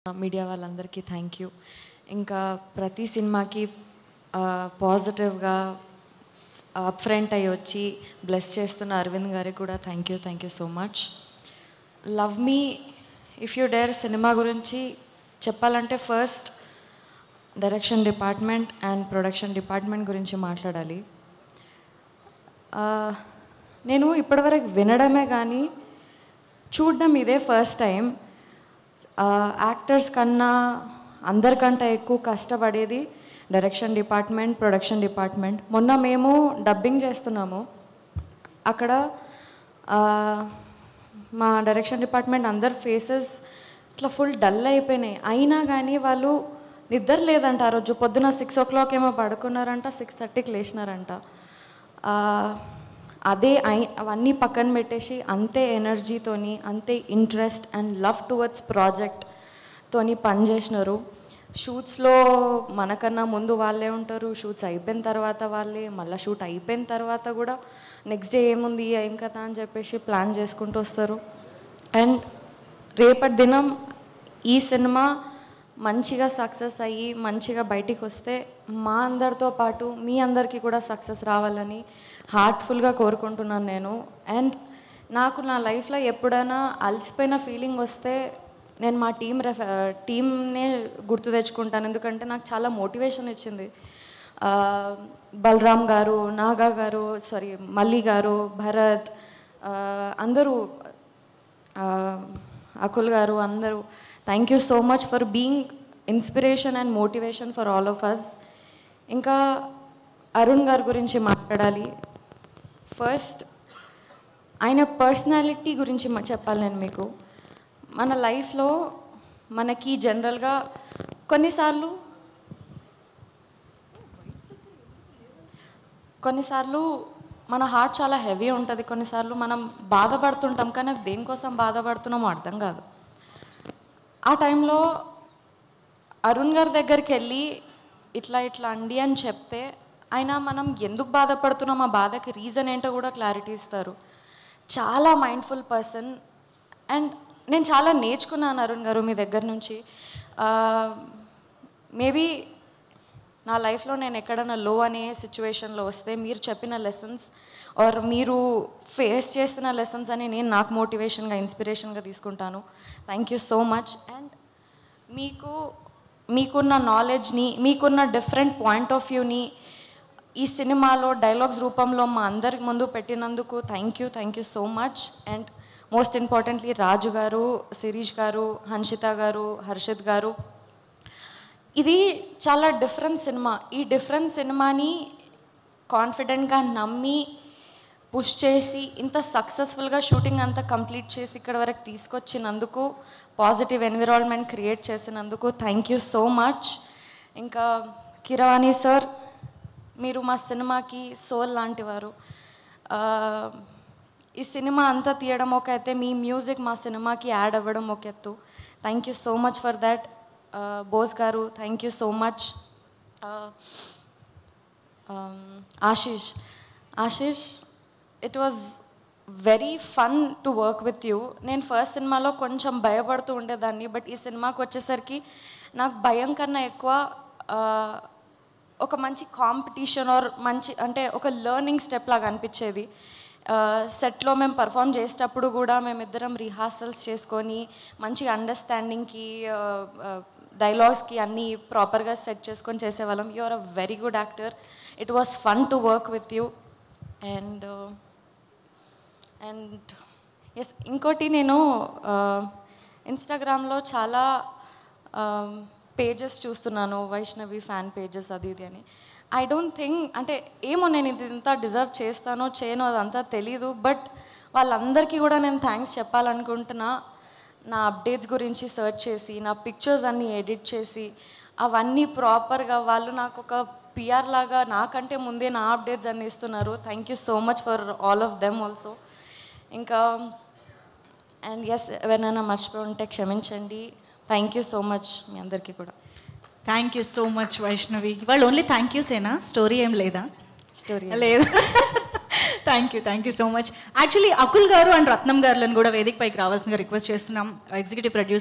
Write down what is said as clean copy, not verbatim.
Media వాళ్ళందరికీ thank you. ఇంకా ప్రతి సినిమాకి పాజిటివ్గా అప్ ఫ్రంట్ అయ్యి వచ్చి బ్లెస్ చేస్తున్న అరవింద్ గారికి కూడా thank you so much. Love me if you dare cinema గురించి చెప్పాలంటే first direction department and production department గురించి మాట్లాడాలి. నేను ఇప్పటివరకు వినడమే కానీ చూడడం ఇదే ఫస్ట్ టైం. యాక్టర్స్ కన్నా అందరికంటే ఎక్కువ కష్టపడేది డైరెక్షన్ డిపార్ట్మెంట్, ప్రొడక్షన్ డిపార్ట్మెంట్. మొన్న మేము డబ్బింగ్ చేస్తున్నాము, అక్కడ మా డైరెక్షన్ డిపార్ట్మెంట్ అందరు ఫేసెస్ ఇట్లా ఫుల్ డల్ అయిపోయినాయి. అయినా కానీ వాళ్ళు నిద్ర లేదంట. ఆ రోజు పొద్దున 6 o'clock ఏమో పడుకున్నారంట, 6:30కి లేచినారంట. అవన్నీ పక్కన పెట్టేసి అంతే ఎనర్జీతోని, అంతే ఇంట్రెస్ట్ అండ్ లవ్ టువర్డ్స్ ప్రాజెక్ట్తోని పనిచేసినారు. షూట్స్లో మనకన్నా ముందు వాళ్ళే ఉంటారు, షూట్స్ అయిపోయిన తర్వాత వాళ్ళే, మళ్ళీ షూట్ అయిపోయిన తర్వాత కూడా నెక్స్ట్ డే ఏముంది ఏం కదా అని చెప్పేసి ప్లాన్ చేసుకుంటూ వస్తారు. అండ్ రేపటి దినం ఈ సినిమా మంచిగా సక్సెస్ అయ్యి మంచిగా బయటికి వస్తే మా అందరితో పాటు మీ అందరికీ కూడా సక్సెస్ రావాలని హార్ట్ఫుల్గా కోరుకుంటున్నాను నేను. అండ్ నాకు నా లైఫ్లో ఎప్పుడైనా అలసిపోయిన ఫీలింగ్ వస్తే నేను మా టీమ్నే గుర్తు తెచ్చుకుంటాను. ఎందుకంటే నాకు చాలా మోటివేషన్ ఇచ్చింది. బలరామ్ గారు, నాగా గారు, మల్లి గారు, భరత్, అందరూ, అకుల్ గారు, అందరూ thank you so much for being inspiration and motivation for all of us. ఇంకా అరుణ్ గారి గురించి మాట్లాడాలి. ఫస్ట్ ఆయన పర్సనాలిటీ గురించి చెప్పాలి నేను మీకు. మన లైఫ్లో మనకి జనరల్గా కొన్నిసార్లు మన హార్ట్ చాలా హెవీ ఉంటుంది. కొన్నిసార్లు మనం బాధపడుతుంటాం, కానీ దేనికోసం బాధపడుతున్నామో అర్థం కాదు. ఆ టైంలో అరుణ్ గారి దగ్గరికి వెళ్ళి ఇట్లా అండి అని చెప్తే ఆయన మనం ఎందుకు బాధపడుతున్నాం, ఆ బాధకి రీజన్ ఏంటో కూడా క్లారిటీ ఇస్తారు. చాలా మైండ్ఫుల్ పర్సన్. అండ్ నేను చాలా నేర్చుకున్నాను అరుణ్ గారు మీ దగ్గర నుంచి. మేబీ నా లైఫ్లో నేను ఎక్కడైనా లో అనే సిచ్యువేషన్లో వస్తే మీరు చెప్పిన లెసన్స్ ఆర్ మీరు ఫేస్ చేస్తున్న లెసన్స్ అని నేను నాకు మోటివేషన్గా, ఇన్స్పిరేషన్గా తీసుకుంటాను. Thank you so much. And మీకున్న నాలెడ్జ్ని, మీకున్న డిఫరెంట్ పాయింట్ ఆఫ్ వ్యూని ఈ సినిమాలో డైలాగ్స్ రూపంలో మా అందరికి ముందు పెట్టినందుకు thank you so much. And most importantly Raju garu, Shirish గారు, హన్షిత గారు, హర్షిత్ గారు. ఇది చాలా డిఫరెంట్ సినిమా. ఈ డిఫరెంట్ సినిమాని కాన్ఫిడెంట్గా నమ్మి పుష్ చేసి ఇంత సక్సెస్ఫుల్గా షూటింగ్ అంతా కంప్లీట్ చేసి ఇక్కడ వరకు తీసుకొచ్చినందుకు, పాజిటివ్ ఎన్విరాన్మెంట్ క్రియేట్ చేసినందుకు థ్యాంక్ యూ సో మచ్. ఇంకా కిరవాణి సార్, మీరు మా సినిమాకి సోల్ లాంటివారు. ఈ సినిమా అంతా తీయడం ఒక అయితే, మీ మ్యూజిక్ మా సినిమాకి యాడ్ అవ్వడం ఒక ఎత్తు. Thank you so much for that. Bose garu thank you so much. Ashish, it was very fun to work with you. నేను ఫస్ట్ సినిమాలో కొంచెం భయపడుతూ ఉండేదాన్ని, బట్ ఈ సినిమాకి వచ్చేసరికి నాకు భయం కన్నా ఎక్కువ ఒక మంచి కాంపిటీషన్ ఆర్ మంచి అంటే ఒక లెర్నింగ్ స్టెప్ లాగా అనిపించేది. సెట్లో మేము పర్ఫామ్ చేసేటప్పుడు కూడా మేమిద్దరం రిహార్సల్స్ చేసుకొని మంచి అండర్స్టాండింగ్కి, డైలాగ్స్కి అన్నీ ప్రాపర్గా సెట్ చేసుకొని చేసేవాళ్ళం. You are a very good actor. It was fun to work with you. And yes, ఇంకోటి, నేను ఇన్స్టాగ్రామ్లో చాలా పేజెస్ చూస్తున్నాను, వైష్ణవి ఫ్యాన్ పేజెస్ అది ఇది అని. ఐ డోంట్ థింక్, అంటే ఏమో నేను ఇది ఇంత డిజర్వ్ చేస్తానో చేయనో అదంతా తెలీదు, బట్ వాళ్ళందరికీ కూడా నేను థ్యాంక్స్ చెప్పాలనుకుంటున్నా. నా అప్డేట్స్ గురించి సెర్చ్ చేసి, నా పిక్చర్స్ అన్నీ ఎడిట్ చేసి, అవన్నీ ప్రాపర్గా వాళ్ళు నాకు ఒక పిఆర్ లాగా నాకంటే ముందే నా అప్డేట్స్ అన్నీ ఇస్తున్నారు. Thank you so much for all of them also. ఇంకా అండ్ ఎస్, ఎవరైనా మర్చిపోయి ఉంటే క్షమించండి. థ్యాంక్ యూ సో మచ్ మీ అందరికీ కూడా. Thank you so much Vaishnavi. వాళ్ళు ఓన్లీ థ్యాంక్ యూసేనా, స్టోరీ ఏం లేదా? స్టోరీ లేదు. Thank you so much. Actually Akul గారు అండ్ రత్నం గారులను కూడా వేదిక పైకి రావాల్సిందిగా రిక్వెస్ట్ చేస్తున్నాం. Executive producer